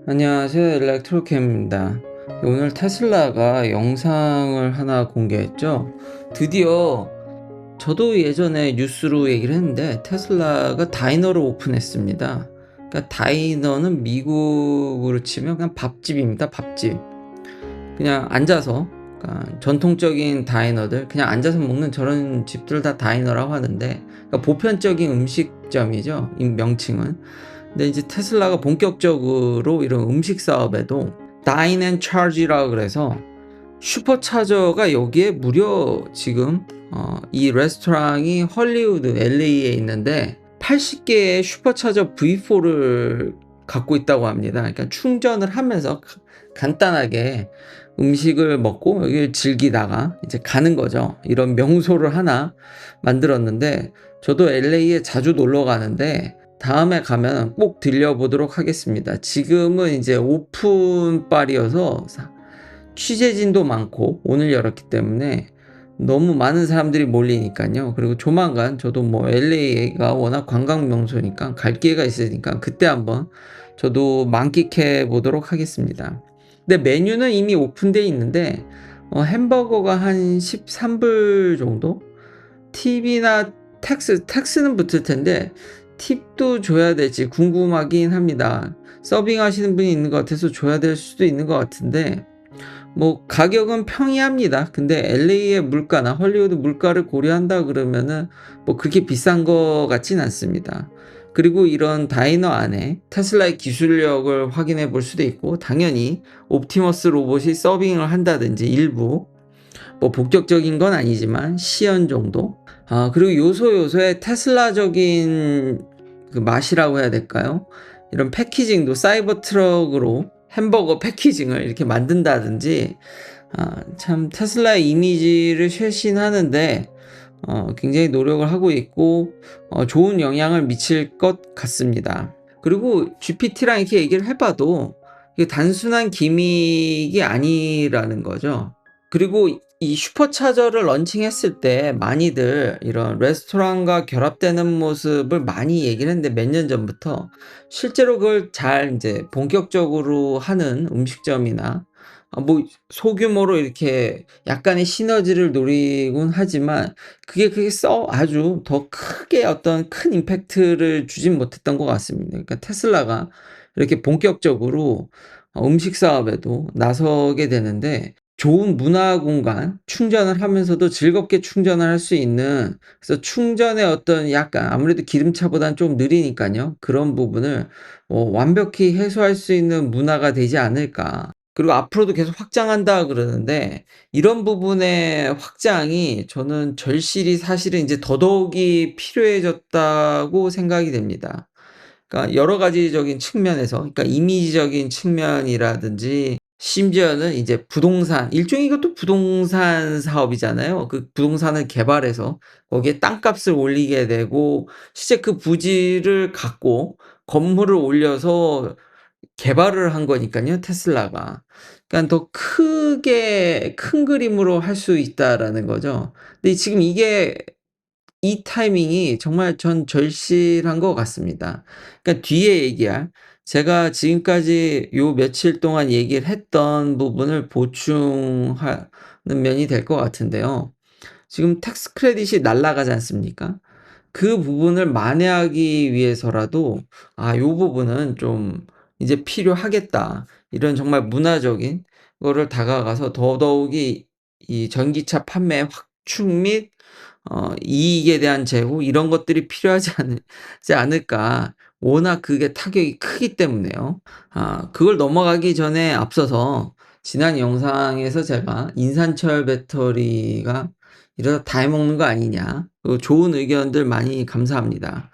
안녕하세요. 일렉트로캠입니다. 오늘 테슬라가 영상을 하나 공개했죠. 드디어 저도 예전에 뉴스로 얘기를 했는데 테슬라가 다이너를 오픈했습니다. 그러니까 다이너는 미국으로 치면 그냥 밥집입니다. 밥집. 그냥 앉아서, 그러니까 전통적인 다이너들 그냥 앉아서 먹는 저런 집들 다 다이너라고 하는데, 그러니까 보편적인 음식점이죠. 이 명칭은. 근데 이제 테슬라가 본격적으로 이런 음식 사업에도 다인 앤 차지라고 그래서 슈퍼차저가 여기에 무려 지금 이 레스토랑이 헐리우드 LA에 있는데 80개의 슈퍼차저 V4를 갖고 있다고 합니다. 그러니까 충전을 하면서 간단하게 음식을 먹고 여기를 즐기다가 이제 가는 거죠. 이런 명소를 하나 만들었는데 저도 LA에 자주 놀러 가는데 다음에 가면 꼭 들려보도록 하겠습니다. 지금은 이제 오픈빨이어서 취재진도 많고 오늘 열었기 때문에 너무 많은 사람들이 몰리니까요. 그리고 조만간 저도 뭐 LA가 워낙 관광 명소니까 갈 기회가 있으니까 그때 한번 저도 만끽해 보도록 하겠습니다. 근데 메뉴는 이미 오픈돼 있는데 햄버거가 한 13불 정도? 팁이나 텍스는 붙을 텐데 팁도 줘야 될지 궁금하긴 합니다. 서빙하시는 분이 있는 것 같아서 줘야 될 수도 있는 것 같은데 뭐 가격은 평이합니다. 근데 LA의 물가나 헐리우드 물가를 고려한다 그러면은 뭐 그렇게 비싼 것 같진 않습니다. 그리고 이런 다이너 안에 테슬라의 기술력을 확인해 볼 수도 있고, 당연히 옵티머스 로봇이 서빙을 한다든지 일부 뭐 본격적인 건 아니지만 시연 정도. 그리고 요소요소의 테슬라적인 그 맛이라고 해야 될까요? 이런 패키징도 사이버 트럭으로 햄버거 패키징을 이렇게 만든다든지, 참 테슬라의 이미지를 쇄신하는데 굉장히 노력을 하고 있고 좋은 영향을 미칠 것 같습니다. 그리고 GPT랑 이렇게 얘기를 해봐도 이게 단순한 기믹이 아니라는 거죠. 그리고 이 슈퍼차저를 런칭했을 때 많이들 이런 레스토랑과 결합되는 모습을 많이 얘기를 했는데, 몇 년 전부터 실제로 그걸 잘 이제 본격적으로 하는 음식점이나 뭐 소규모로 이렇게 약간의 시너지를 노리곤 하지만 그게 아주 더 크게 어떤 큰 임팩트를 주진 못했던 것 같습니다. 그러니까 테슬라가 이렇게 본격적으로 음식 사업에도 나서게 되는데, 좋은 문화 공간, 충전을 하면서도 즐겁게 충전을 할 수 있는, 그래서 충전의 어떤 약간 아무래도 기름차보다는 좀 느리니까요. 그런 부분을 완벽히 해소할 수 있는 문화가 되지 않을까. 그리고 앞으로도 계속 확장한다 그러는데 이런 부분의 확장이 저는 절실히 사실은 이제 더더욱이 필요해졌다고 생각이 됩니다. 그러니까 여러 가지적인 측면에서, 그러니까 이미지적인 측면이라든지 심지어는 이제 부동산, 일종의 이것도 부동산 사업이잖아요. 그 부동산을 개발해서 거기에 땅값을 올리게 되고 실제 그 부지를 갖고 건물을 올려서 개발을 한 거니깐요, 테슬라가. 그러니까 더 크게 큰 그림으로 할 수 있다라는 거죠. 근데 지금 이게 이 타이밍이 정말 전 절실한 것 같습니다. 그러니까 뒤에 얘기할, 제가 지금까지 요 며칠 동안 얘기를 했던 부분을 보충하는 면이 될 것 같은데요. 지금 텍스 크레딧이 날아가지 않습니까? 그 부분을 만회하기 위해서라도 요 부분은 좀 이제 필요하겠다. 이런 정말 문화적인 거를 다가가서 더더욱이 이 전기차 판매 확충 및 이익에 대한 제고 이런 것들이 필요하지 않을까. 워낙 그게 타격이 크기 때문에요. 그걸 넘어가기 전에 앞서서 지난 영상에서 제가 인산철 배터리가 이러다 다 해먹는 거 아니냐, 좋은 의견들 많이 감사합니다.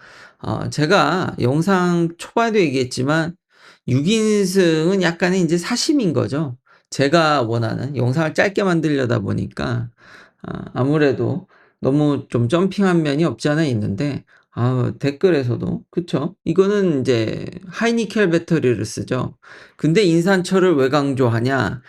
제가 영상 초반에도 얘기했지만 6인승은 약간의 인제 사심인 거죠. 제가 원하는 영상을 짧게 만들려다 보니까 아무래도 너무 좀 점핑한 면이 없지 않아 있는데, 댓글에서도 그쵸? 이거는 인제 하이니켈 배터리를 쓰죠. 근데 인산철을 왜 강조하냐?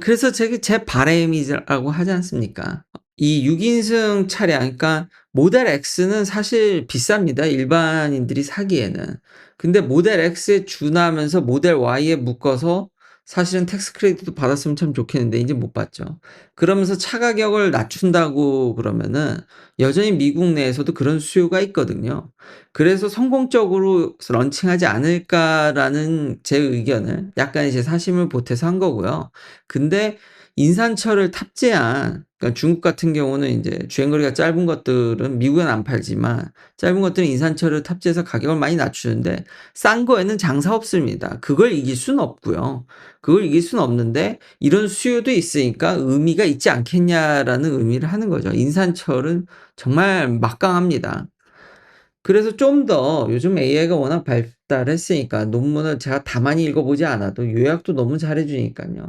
그래서 제 바람이라고 하지 않습니까? 이 6 인승 차량, 그러니까 모델 X는 사실 비쌉니다, 일반인들이 사기에는. 근데 모델 X에 준하면서 모델 Y에 묶어서 사실은 텍스 크레딧도 받았으면 참 좋겠는데 인제 못 받죠. 그러면서 차 가격을 낮춘다고 그러면은 여전히 미국 내에서도 그런 수요가 있거든요. 그래서 '성공적으로 런칭하지 않을까.'라는 제 의견을, 약간의 제 사심을 보태서 한 거고요. 근데 인산철을 탑재한, 그러니까 중국 같은 경우는 인제 주행거리가 짧은 것들은 미국에는 안 팔지만 짧은 것들은 인산철을 탑재해서 가격을 많이 낮추는데 싼 거에는 장사 없습니다. 그걸 이길 수는 없고요. 그걸 이길 수는 없는데 '이런 수요도 있으니까 의미가 있지 않겠냐.'라는 의미를 하는 거죠. 인산철은 정말 막강합니다. 그래서 좀 더 요즘 AI가 워낙 발달했으니까 논문을 제가 다 많이 읽어 보지 않아도 요약도 너무 잘해 주니깐요.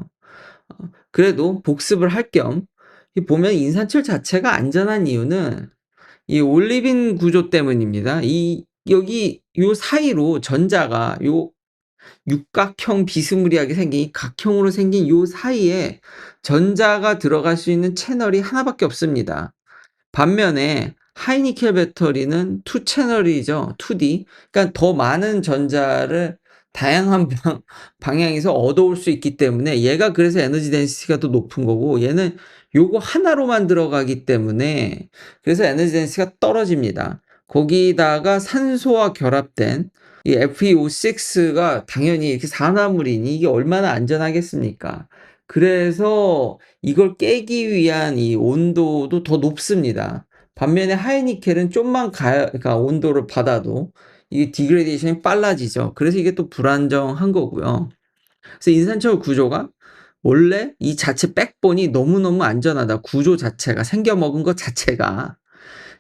그래도 복습을 할 겸 이 보면 인산철 자체가 안전한 이유는 이 올리빈 구조 때문입니다. 이 여기 요 사이로 전자가 요 육각형 비스무리하게 생긴 이 각형으로 생긴 요 사이에 전자가 들어갈 수 있는 채널이 하나밖에 없습니다. 반면에 하이니켈 배터리는 투 채널이죠. 2D. 그러니까 더 많은 전자를 다양한 방향에서 얻어올 수 있기 때문에 얘가 그래서 에너지 덴시티가 더 높은 거고, 얘는 요거 하나로만 들어가기 때문에 그래서 에너지 덴시티가 떨어집니다. 거기다가 산소와 결합된 이 FeO6가 당연히 이렇게 산화물이니 이게 얼마나 안전하겠습니까? 그래서 이걸 깨기 위한 이 온도도 더 높습니다. 반면에 하이니켈은 좀만 가야, 그러니까 온도를 받아도 이게 디그레데이션이 빨라지죠. 그래서 이게 또 불안정한 거고요. 그래서 인산철 구조가 원래 이 자체 백본이 너무너무 안전하다. 구조 자체가 생겨 먹은 것 자체가.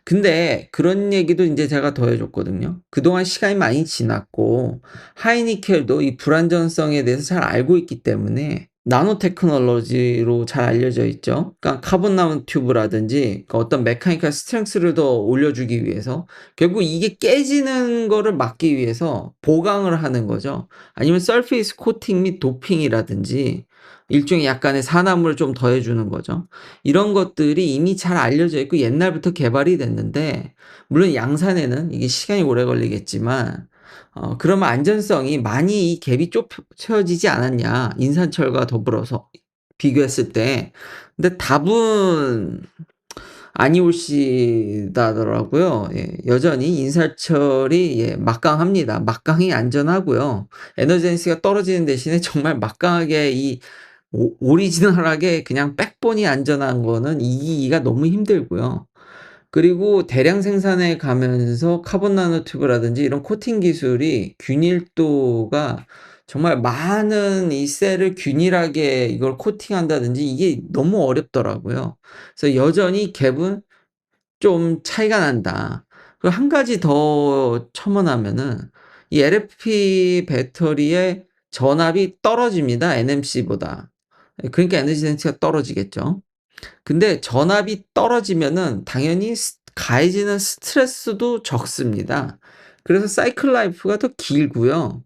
근데 그런 얘기도 인제 제가 더해 줬거든요. 그동안 시간이 많이 지났고 하이니켈도 이 불안전성에 대해서 잘 알고 있기 때문에 나노 테크놀로지로 잘 알려져 있죠. 그러니까 카본 나노 튜브라든지 그 어떤 메카니컬 스트렝스를 더 올려주기 위해서 결국 이게 깨지는 거를 막기 위해서 보강을 하는 거죠. 아니면 서페이스 코팅 및 도핑이라든지 일종의 약간의 산화물을 좀 더해 주는 거죠. 이런 것들이 이미 잘 알려져 있고 옛날부터 개발이 됐는데, 물론 양산에는 이게 시간이 오래 걸리겠지만 그러면 안전성이 많이 이 갭이 좁혀 채워지지 않았냐, 인산철과 더불어서 비교했을 때. 근데 답은 아니올시다더라고요. 예. 여전히 인산철이 막강합니다. 막강히 안전하고요. 에너지 덴시티가 떨어지는 대신에 정말 막강하게 이 오리지널하게 그냥 백본이 안전한 거는 이기기가 너무 힘들고요. 그리고 대량 생산에 가면서 카본 나노 튜브라든지 이런 코팅 기술이 균일도가, 정말 많은 이 셀을 균일하게 이걸 코팅한다든지 이게 너무 어렵더라고요. 그래서 여전히 갭은 좀 차이가 난다. 그리고 한 가지 더 첨언하면은 이 LFP 배터리의 전압이 떨어집니다, NMC보다. 그러니까 에너지 덴시티가 떨어지겠죠. 근데 전압이 떨어지면은 당연히 가해지는 스트레스도 적습니다. 그래서 사이클 라이프가 더 길고요.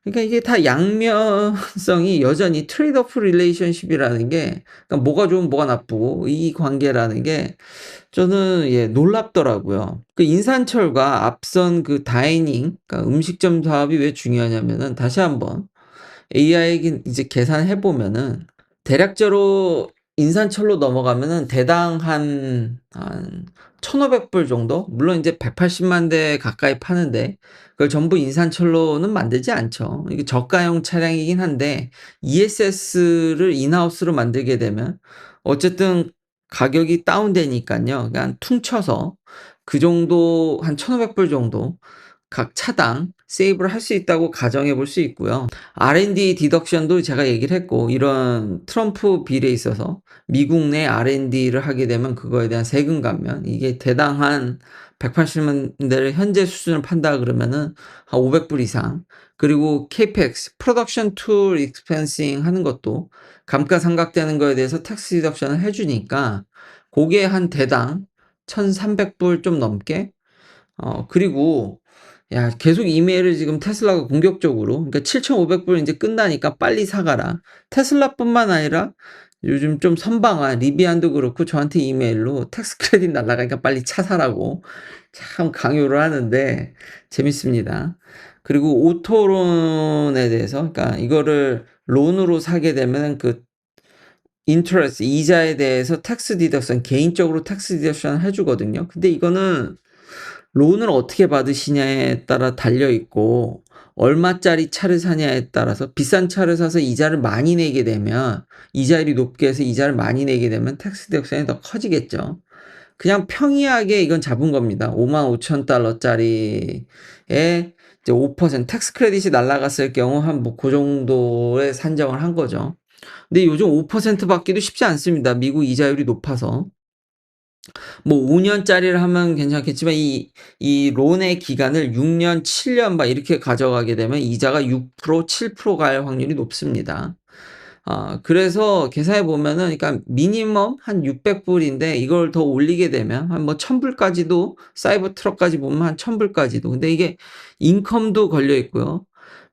그러니까 이게 다 양면성이 여전히 트레이드 오프 릴레이션십이라는 게, 그러니까 뭐가 좋으면 뭐가 나쁘고 이 관계라는 게 저는 놀랍더라고요. 그 인산철과 앞선 그 다이닝, 그러니까 음식점 사업이 왜 중요하냐면은 다시 한번 AI 이제 계산해 보면은 대략적으로 인산철로 넘어가면은 대당 한 1,500불 정도? 물론 인제 180만 대 가까이 파는데 그걸 전부 인산철로는 만들지 않죠. 이게 저가형 차량이긴 한데 ESS를 인하우스로 만들게 되면 어쨌든 가격이 다운되니깐요. 그냥 퉁쳐서 그 정도 한 1,500불 정도 각 차당 세이브를 할 수 있다고 가정해 볼 수 있고요. R&D 디덕션도 제가 얘기를 했고, 이런 트럼프 빌에 있어서 미국 내 R&D를 하게 되면 그거에 대한 세금 감면, 이게 대당 한 180만 대를 현재 수준을 판다 그러면은 한 500불 이상. 그리고 CAPEX 프로덕션 툴 익스펜싱 하는 것도 감가상각되는 거에 대해서 텍스 디덕션을 해 주니까 고게 한 대당 1,300불 좀 넘게. 그리고 계속 이메일을 지금 테슬라가 공격적으로, 그러니까 7,500불 인제 끝나니까 빨리 사 가라. 테슬라뿐만 아니라 요즘 좀 선방한 리비안도 그렇고 저한테 이메일로 "텍스 크레딧 날아가니까 빨리 차 사라."고 참 강요를 하는데 재밌습니다. 그리고 오토론에 대해서 그러니까 이거를 론으로 사게 되면은 그 인터레스트 이자에 대해서 텍스 디덕션 개인적으로 텍스 디덕션 해 주거든요. 근데 이거는 론을 어떻게 받으시냐에 따라 달려 있고 얼마짜리 차를 사냐에 따라서 비싼 차를 사서 이자를 많이 내게 되면 이자율이 높게 해서 이자를 많이 내게 되면 텍스 디덕션이 더 커지겠죠. 그냥 평이하게 이건 잡은 겁니다. 55,000 짜리에 이제 5% 텍스 크레딧이 날아갔을 경우 한 뭐 고 정도에 산정을 한 거죠. 근데 요즘 5% 받기도 쉽지 않습니다. 미국 이자율이 높아서. 뭐 5 년짜리를 하면 괜찮겠지만 이 론의 기간을 6 년, 7년 막 이렇게 가져가게 되면 이자가 6% 7%갈 확률이 높습니다. 그래서 계산해 보면은 그러니까 미니멈 한 600 불인데 이걸 더 올리게 되면 한 뭐 1000 불까지도 사이버 트럭까지 보면 한 1000 불까지도. 근데 이게 인컴도 걸려 있고요.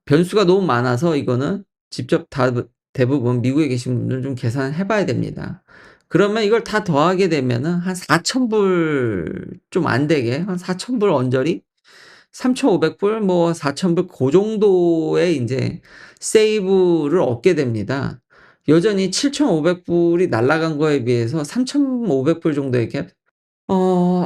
변수가 너무 많아서 이거는 직접 다 대부분 미국에 계신 분들은 좀 계산해 봐야 됩니다. 그러면 이걸 다 더하게 되면은 한 4,000 불 좀 안 되게 한 4,000불 언저리 3,500불 뭐 4,000불 고 정도의 인제 세이브를 얻게 됩니다. 여전히 7,500 불이 날아간 거에 비해서 3,500불 정도의 갭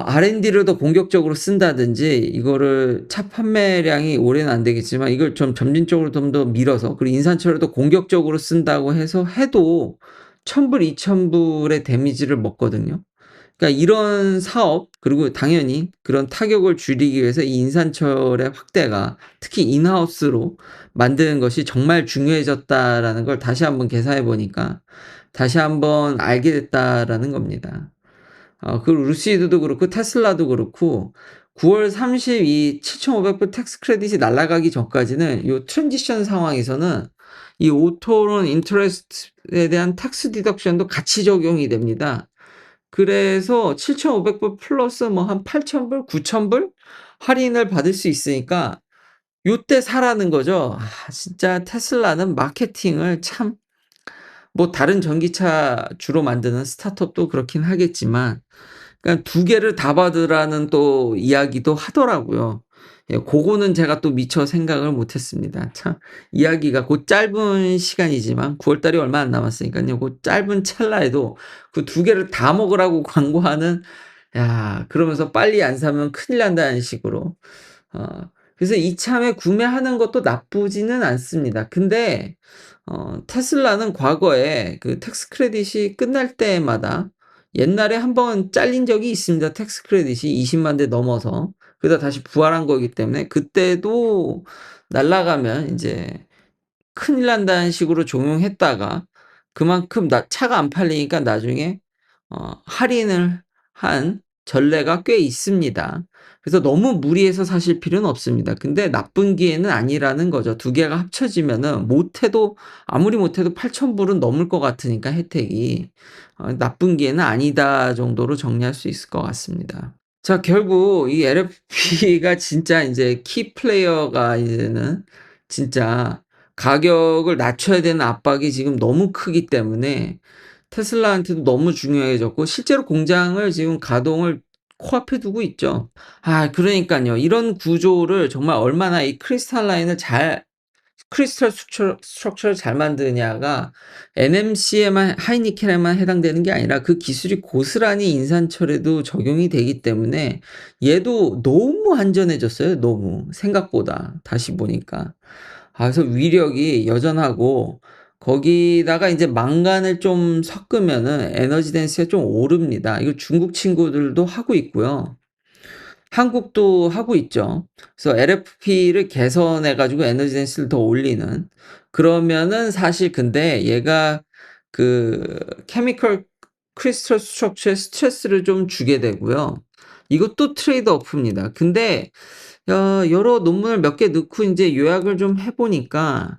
R&D를 더 공격적으로 쓴다든지 이거를 차 판매량이 올해는 안 되겠지만 이걸 좀 점진적으로 좀 더 밀어서 그리고 인산철을 더 공격적으로 쓴다고 해서 해도 1,000 불, 2,000 불의 데미지를 먹거든요. 그러니까 이런 사업 그리고 당연히 그런 타격을 줄이기 위해서 이 인산철의 확대가 특히 인하우스로 만드는 것이 정말 중요해졌다라는 걸 다시 한번 계산해 보니까 다시 한번 알게 됐다라는 겁니다. 그리고 루시드도 그렇고 테슬라도 그렇고 9월 30이 7,500불 텍스 크레딧이 날아가기 전까지는 요 트랜지션 상황에서는 이 오토론 인터레스트에 대한 텍스 디덕션도 같이 적용이 됩니다. 그래서 7,500불 플러스 뭐 한 8,000 불, 9,000 불 할인을 받을 수 있으니까 요때 사라는 거죠. 진짜 테슬라는 마케팅을 참 뭐 다른 전기차 주로 만드는 스타트업도 그렇긴 하겠지만 그러니까 두 개를 다 받으라는 또 이야기도 하더라고요. 예 고거는 제가 또 미처 생각을 못 했습니다. 참 이야기가 곧 짧은 시간이지만 9월 달이 얼마 안 남았으니깐요. 고 짧은 찰나에도 그 두 개를 다 먹으라고 광고하는 야 그러면서 빨리 안 사면 큰일 난다는 식으로 그래서 이참에 구매하는 것도 나쁘지는 않습니다. 근데 테슬라는 과거에 그 텍스 크레딧이 끝날 때마다 옛날에 한번 잘린 적이 있습니다. 텍스 크레딧이 200,000대 넘어서. 그러다 다시 부활한 거기 때문에 그때도 날아가면 인제 큰일 난다는 식으로 종용했다가 그만큼 차가 안 팔리니까 나중에 할인을 한 전례가 꽤 있습니다. 그래서 너무 무리해서 사실 필요는 없습니다. 근데 나쁜 기회는 아니라는 거죠. 두 개가 합쳐지면은 못해도 아무리 못해도 8,000 불은 넘을 것 같으니까 혜택이. '나쁜 기회는 아니다.' 정도로 정리할 수 있을 것 같습니다. 자 결국 이 LFP가 진짜 인제 키 플레이어가 이제는 진짜 가격을 낮춰야 되는 압박이 지금 너무 크기 때문에 테슬라한테도 너무 중요해졌고 실제로 공장을 지금 가동을 코앞에 두고 있죠. 그러니깐요. 이런 구조를 정말 얼마나 이 크리스탈 스트럭처를 잘 만드냐가 NMC에만 하이니켈에만 해당되는 게 아니라 그 기술이 고스란히 인산철에도 적용이 되기 때문에 얘도 너무 안전해졌어요 너무 생각보다 다시 보니까. 그래서 위력이 여전하고 거기다가 인제 망간을 좀 섞으면은 에너지 덴시티가 좀 오릅니다. 이거 중국 친구들도 하고 있고요. 한국도 하고 있죠. 그래서 LFP를 개선해 가지고 에너지 덴시티를 더 올리는. 그러면은 사실 근데 얘가 그 케미컬 크리스털 스트럭처에 스트레스를 좀 주게 되고요. 이것도 트레이드 오프입니다. 근데 여러 논문을 몇 개 넣고 인제 요약을 좀 해 보니까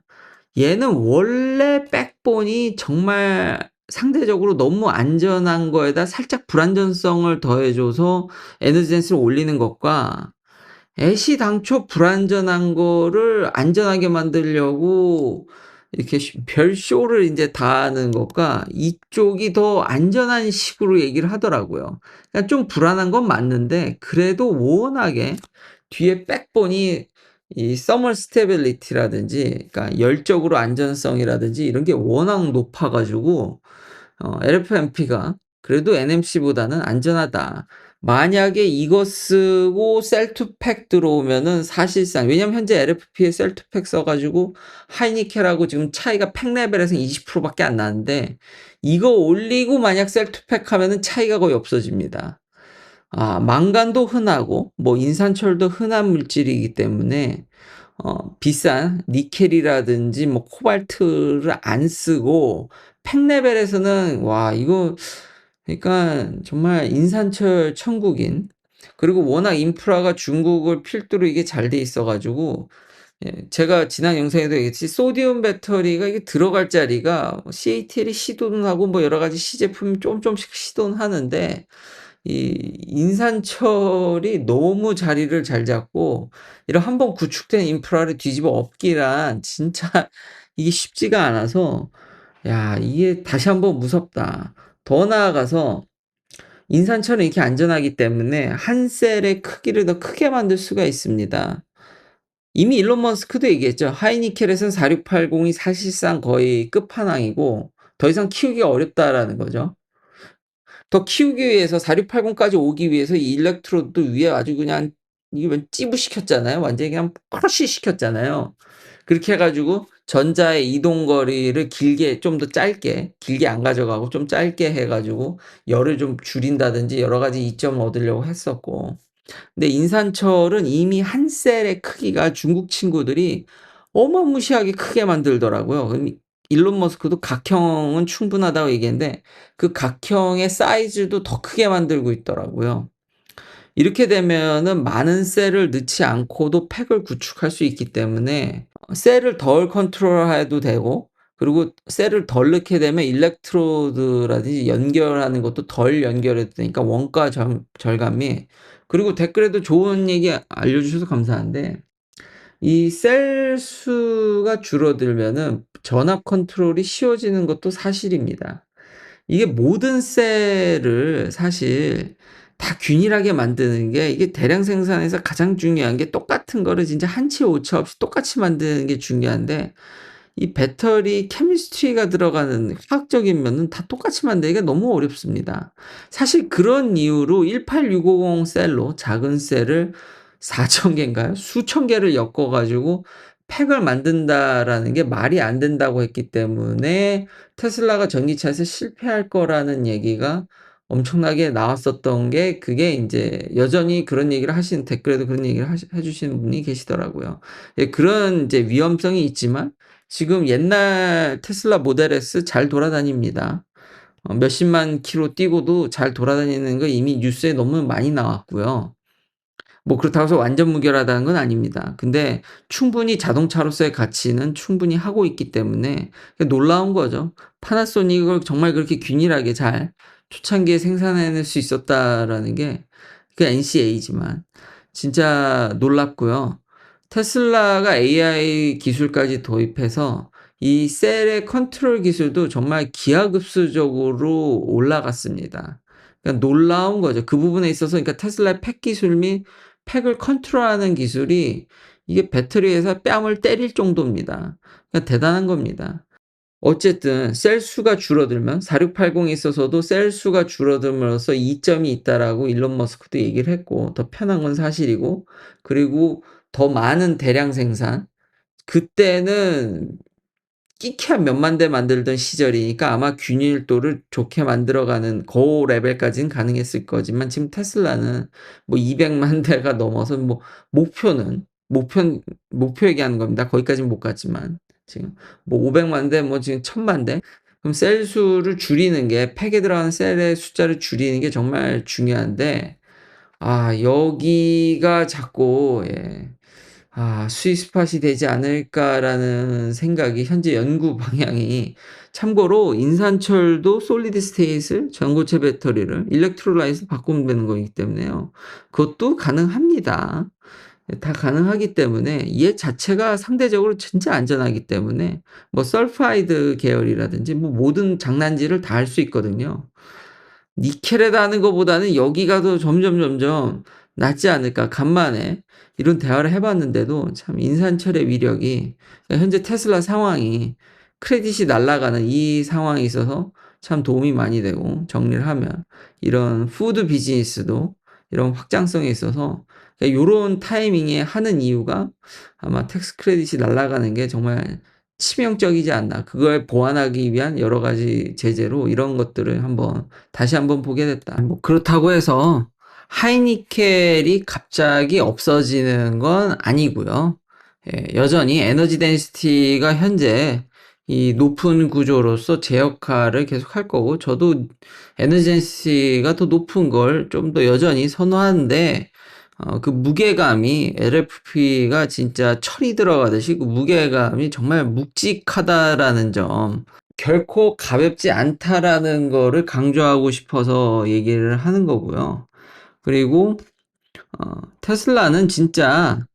얘는 원래 백본이 정말 상대적으로 너무 안전한 거에다 살짝 불안전성을 더해 줘서 에너지 덴시티를 올리는 것과 애시당초 불안전한 거를 안전하게 만들려고 이렇게 별쇼를 인제 다 하는 것과 이쪽이 더 안전한 식으로 얘기를 하더라고요. 그러니까 좀 불안한 건 맞는데 그래도 워낙에 뒤에 백본이 이 thermal stability라든지 그러니까 열적으로 안전성이라든지 이런 게 워낙 높아 가지고 LFMP가 그래도 NMC보다는 안전하다. 만약에 이거 쓰고 셀 투 팩 들어오면은 사실상 왜냐면 현재 LFP에 셀 투 팩 써 가지고 하이니켈하고 지금 차이가 팩 레벨에서는 20% 밖에 안 나는데 이거 올리고 만약 셀 투 팩 하면은 차이가 거의 없어집니다. 망간도 흔하고 뭐 인산철도 흔한 물질이기 때문에 비싼 니켈이라든지 뭐 코발트를 안 쓰고 팩 레벨에서는 와 이거 그러니까 정말 인산철 천국인, 그리고 워낙 인프라가 중국을 필두로 이게 잘 돼 있어 가지고 제가 지난 영상에도 얘기했듯이 소디움 배터리가 이게 들어갈 자리가 CATL이 시도는 하고 뭐 여러 가지 시제품이 좀씩 시도는 하는데 이 인산철이 너무 자리를 잘 잡고 이런 한번 구축된 인프라를 뒤집어 엎기란 진짜 이게 쉽지가 않아서 야 이게 다시 한번 무섭다. 더 나아가서 인산철은 이렇게 안전하기 때문에 한 셀의 크기를 더 크게 만들 수가 있습니다. 이미 일론 머스크도 얘기했죠. 하이니켈에선 4680이 사실상 거의 끝판왕이고 더 이상 키우기가 어렵다라는 거죠. 더 키우기 위해서 4680까지 오기 위해서 이 일렉트로드 위에 아주 그냥 이게 완 찌부시켰잖아요. 완전히 그냥 크러쉬 시켰잖아요. 그렇게 해 가지고 전자의 이동 거리를 길게 좀 더 짧게 길게 안 가져가고 좀 짧게 해 가지고 열을 좀 줄인다든지 여러 가지 이점을 얻으려고 했었고, 근데 인산철은 이미 한 셀의 크기가 중국 친구들이 어마무시하게 크게 만들더라고요. 일론 머스크도 각형은 충분하다고 얘기했는데 그 각형의 사이즈도 더 크게 만들고 있더라고요. 이렇게 되면은 많은 셀을 넣지 않고도 팩을 구축할 수 있기 때문에 셀을 덜 컨트롤해도 되고, 그리고 셀을 덜 넣게 되면 일렉트로드라든지 연결하는 것도 덜 연결해도 되니까 원가 절감이, 그리고 댓글에도 좋은 얘기 알려주셔서 감사한데 이 셀 수가 줄어들면은 전압 컨트롤이 쉬워지는 것도 사실입니다. 이게 모든 셀을 사실 다 균일하게 만드는 게 이게 대량 생산에서 가장 중요한 게 똑같은 거를 진짜 한치 오차 없이 똑같이 만드는 게 중요한데 이 배터리 케미스트리가 들어가는 화학적인 면은 다 똑같이 만들기가 너무 어렵습니다. 사실 그런 이유로 18650 셀로 작은 셀을 4,000 개인가요? 수천 개를 엮어 가지고 팩을 만든다라는 게 말이 안 된다고 했기 때문에 테슬라가 전기차에서 실패할 거라는 얘기가 엄청나게 나왔었던 게, 그게 인제 여전히 그런 얘기를 하시는 댓글에도 그런 얘기를 해 주시는 분이 계시더라고요. 예, 그런 인제 위험성이 있지만 지금 옛날 테슬라 모델 S 잘 돌아다닙니다. 몇십만 킬로 뛰고도 잘 돌아다니는 거 이미 뉴스에 너무 많이 나왔고요. 뭐 그렇다고 해서 완전 무결하다는 건 아닙니다. 근데 충분히 자동차로서의 가치는 충분히 하고 있기 때문에 놀라운 거죠. 파나소닉을 정말 그렇게 균일하게 잘 초창기에 생산해낼 수 있었다라는 게 그 NCA지만 진짜 놀랍고요. 테슬라가 AI 기술까지 도입해서 이 셀의 컨트롤 기술도 정말 기하급수적으로 올라갔습니다. 그러니까 놀라운 거죠. 그 부분에 있어서 그러니까 테슬라의 팩 기술 및 팩을 컨트롤하는 기술이 이게 배터리에서 뺨을 때릴 정도입니다. 그러니까 대단한 겁니다. 어쨌든 셀 수가 줄어들면 4680에 있어서도 셀 수가 줄어듦으로써 이점이 있다라고 일론 머스크도 얘기를 했고 더 편한 건 사실이고, 그리고 더 많은 대량 생산, 그때는 끼케야 몇만 대 만들던 시절이니까 아마 균일도를 좋게 만들어가는 고 레벨까지는 가능했을 거지만 지금 테슬라는 뭐 200만 대가 넘어서 뭐 목표는 목표 얘기하는 겁니다. 거기까지는 못 갔지만 지금 뭐 500만 대 뭐 지금 1000만 대, 그럼 셀 수를 줄이는 게 팩에 들어가는 셀의 숫자를 줄이는 게 정말 중요한데 여기가 자꾸 스윗스팟이 되지 않을까라는 생각이 현재 연구 방향이, 참고로 인산철도 솔리드 스테이트를 전고체 배터리를 일렉트로라이트로 바꾸면 되는 거기 때문에요. 그것도 가능합니다. 다 가능하기 때문에 얘 자체가 상대적으로 진짜 안전하기 때문에 뭐 설파이드 계열이라든지 뭐 모든 장난질을 다 할 수 있거든요. 니켈에다 하는 것보다는 여기가 더 점점 낫지 않을까. 간만에 이런 대화를 해 봤는데도 참 인산철의 위력이, 현재 테슬라 상황이 크레딧이 날아가는 이 상황에 있어서 참 도움이 많이 되고, 정리를 하면 이런 푸드 비즈니스도 이런 확장성에 있어서 요런 타이밍에 하는 이유가 아마 텍스 크레딧이 날아가는 게 정말 치명적이지 않나. 그걸 보완하기 위한 여러 가지 제재로 이런 것들을 다시 한번 보게 됐다. 뭐 그렇다고 해서 하이니켈이 갑자기 없어지는 건 아니고요. 예, 여전히 에너지 덴시티가 현재 이 높은 구조로서 제 역할을 계속 할 거고, 저도 에너지 덴시티가 더 높은 걸 좀 더 여전히 선호하는데, 그 무게감이 LFP가 진짜 철이 들어가듯이 그 무게감이 정말 묵직하다라는 점, 결코 가볍지 않다라는 거를 강조하고 싶어서 얘기를 하는 거고요. 그리고 테슬라는 진짜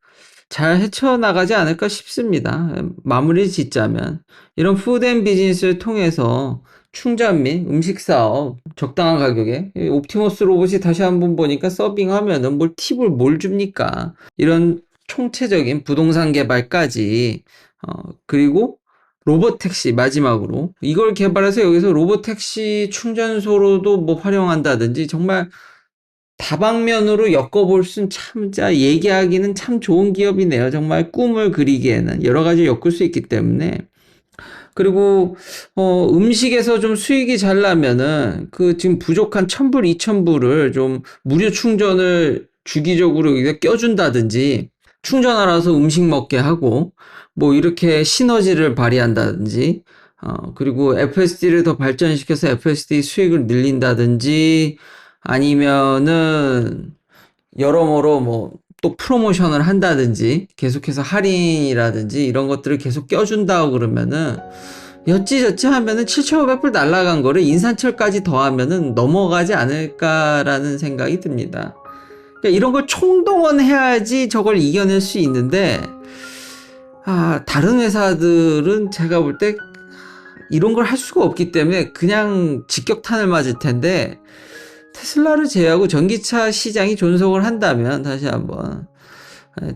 잘 헤쳐나가지 않을까 싶습니다. 마무리 짓자면 이런 푸드앤 비즈니스를 통해서 충전 및 음식 사업 적당한 가격에, 옵티머스 로봇이 다시 한번 보니까 서빙하면은 뭘 팁을 뭘 줍니까? 이런 총체적인 부동산 개발까지, 그리고 로봇 택시 마지막으로 이걸 개발해서 여기서 로봇 택시 충전소로도 뭐 활용한다든지, 정말 다방면으로 엮어볼 순 참, 자, 얘기하기는 참 좋은 기업이네요. 정말 꿈을 그리기에는 여러 가지 엮을 수 있기 때문에. 그리고, 음식에서 좀 수익이 잘 나면은, 그 지금 부족한 1000불, 2000불을 좀 무료 충전을 주기적으로 이렇게 껴준다든지, 충전하라서 음식 먹게 하고, 뭐 이렇게 시너지를 발휘한다든지, 그리고 FSD를 더 발전시켜서 FSD 수익을 늘린다든지, 아니면은 여러모로 뭐 또 프로모션을 한다든지, 계속해서 할인이라든지 이런 것들을 계속 껴준다고 그러면은, 여찌저찌 하면은 7,500불 날라간 거를 인산철까지 더하면은 넘어가지 않을까라는 생각이 듭니다. 그러니까 이런 걸 총동원해야지 저걸 이겨낼 수 있는데, 다른 회사들은 제가 볼 때 이런 걸 할 수가 없기 때문에 그냥 직격탄을 맞을 텐데, 테슬라를 제외하고 전기차 시장이 존속을 한다면 다시 한번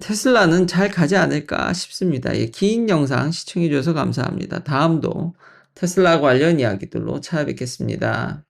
테슬라는 잘 가지 않을까 싶습니다. 예, 긴 영상 시청해 주셔서 감사합니다. 다음도 테슬라 관련 이야기들로 찾아뵙겠습니다.